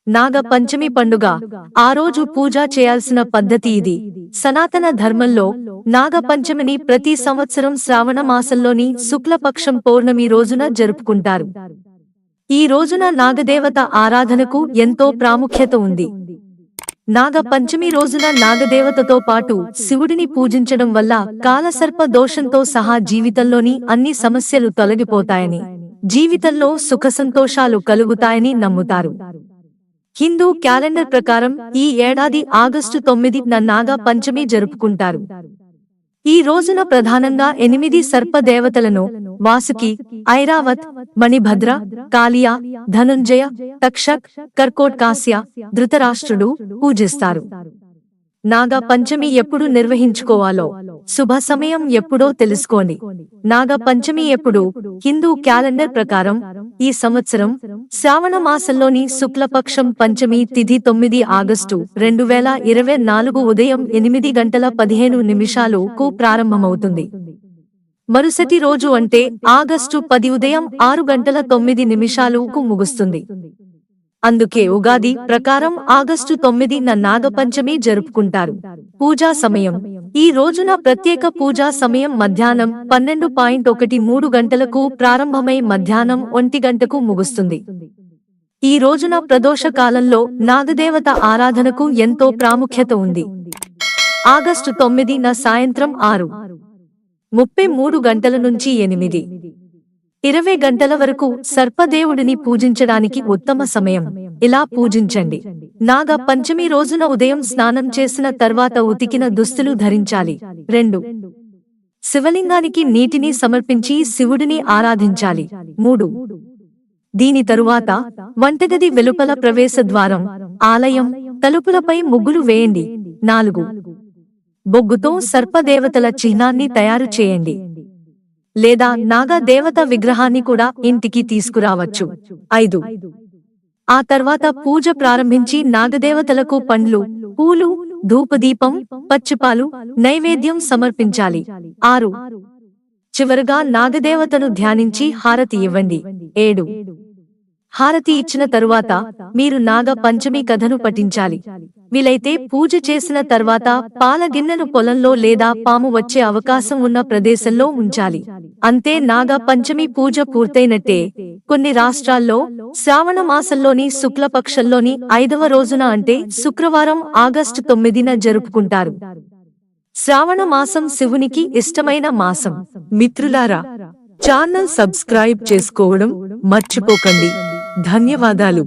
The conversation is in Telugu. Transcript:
నాగ పంచమి పండుగ ఆ రోజు పూజ చేయాల్సిన పద్ధతి ఇది. సనాతన ధర్మంలో నాగ పంచమిని ప్రతి సంవత్సరం శ్రావణ మాసంలోని శుక్లపక్షం పౌర్ణమి రోజున జరుపుకుంటారు. ఈ రోజున నాగదేవత ఆరాధనకు ఎంతో ప్రాముఖ్యత ఉంది. నాగ పంచమి రోజున నాగదేవతతో పాటు శివుడిని పూజించడం వల్ల కాలసర్ప దోషంతో సహా జీవితంలోని అన్ని సమస్యలు తొలగిపోతాయని, జీవితంలో సుఖసంతోషాలు కలుగుతాయని నమ్ముతారు. హిందూ క్యాలెండర్ ప్రకారం ఈ ఏడాది ఆగస్టు 9న నాగ పంచమి జరుపుకుంటారు. ఈ రోజున ప్రధానంగా 8 సర్ప దేవతలను వాసుకి, ఐరావత్, మణిభద్ర, కాళియా, ధనుంజయ, తక్షక్, కర్కోటకాస్య, ధృతరాష్ట్రుడు పూజిస్తారు. నాగ పంచమి ఎప్పుడు నిర్వహించుకోవాలో, శుభ సమయం ఎప్పుడో తెలుసుకోండి. నాగ పంచమి ఎప్పుడు? హిందూ క్యాలెండర్ ప్రకారం ఈ సంవత్సరం శ్రావణ మాసంలోని శుక్లపక్షం పంచమి తిథి 9 ఆగస్టు 2024 ఉదయం 8:15 ప్రారంభమవుతుంది. మరుసటి రోజు అంటే ఆగస్టు 10 ఉదయం 6:09 ముగుస్తుంది. అందుకే ఉగాది ప్రకారం ఆగస్టు 9న నాగపంచమి జరుపుకుంటారు. పూజా సమయం ఈ రోజున ప్రత్యేక పూజా సమయం మధ్యాహ్నం 12:13 గంటలకు ప్రారంభమై మధ్యాహ్నం 1 గంటకు ముగుస్తుంది. ఈ రోజున ప్రదోష కాలంలో నాగదేవత ఆరాధనకు ఎంతో ప్రాముఖ్యత ఉంది. ఆగస్టు 9న సాయంత్రం 6:33 గంటల నుంచి 8:20 గంటల వరకు సర్పదేవుడిని పూజించడానికి ఉత్తమ సమయం. ఇలా పూజించండి. నాగ పంచమి రోజున ఉదయం స్నానం చేసిన తర్వాత ఉతికిన దుస్తులు ధరించాలి. 2 శివలింగానికి నీటిని సమర్పించి శివుడిని ఆరాధించాలి. 3 దీని తరువాత వంటగది వెలుపల ప్రవేశ ద్వారం, ఆలయం తలుపులపై ముగ్గులు వేయండి. 4 బొగ్గుతో సర్పదేవతల చిహ్నాన్ని తయారు చేయండి. లేదా నాగ దేవత విగ్రహాన్ని కూడా ఇంటికి తీసుకురావచ్చు. 5 ఆ తర్వాత పూజ ప్రారంభించి నాగదేవతలకు పండ్లు, పూలు, ధూపదీపం, పచ్చిపాలు, నైవేద్యం సమర్పించాలి. 6 చివరగా నాగదేవతను ధ్యానించి హారతి ఇవ్వండి. 7 హారతి ఇచ్చిన తరువాత మీరు నాగ పంచమి కథను పఠించాలి. వీలైతే పూజ చేసిన తర్వాత పాల గిన్నెను పొలంలో లేదా పాము వచ్చే అవకాశం ఉన్న ప్రదేశంలో ఉంచాలి. అంతే, నాగ పంచమి పూజ పూర్తయినట్టే. కొన్ని రాష్ట్రాల్లో శ్రావణ మాసంలోని శుక్లపక్షంలోని 5వ రోజున అంటే శుక్రవారం ఆగస్టు 9న జరుపుకుంటారు. శ్రావణ మాసం శివునికి ఇష్టమైన మాసం. మిత్రులారా, ఛానల్ సబ్స్క్రైబ్ చేసుకోవడం మర్చిపోకండి. ధన్యవాదాలు.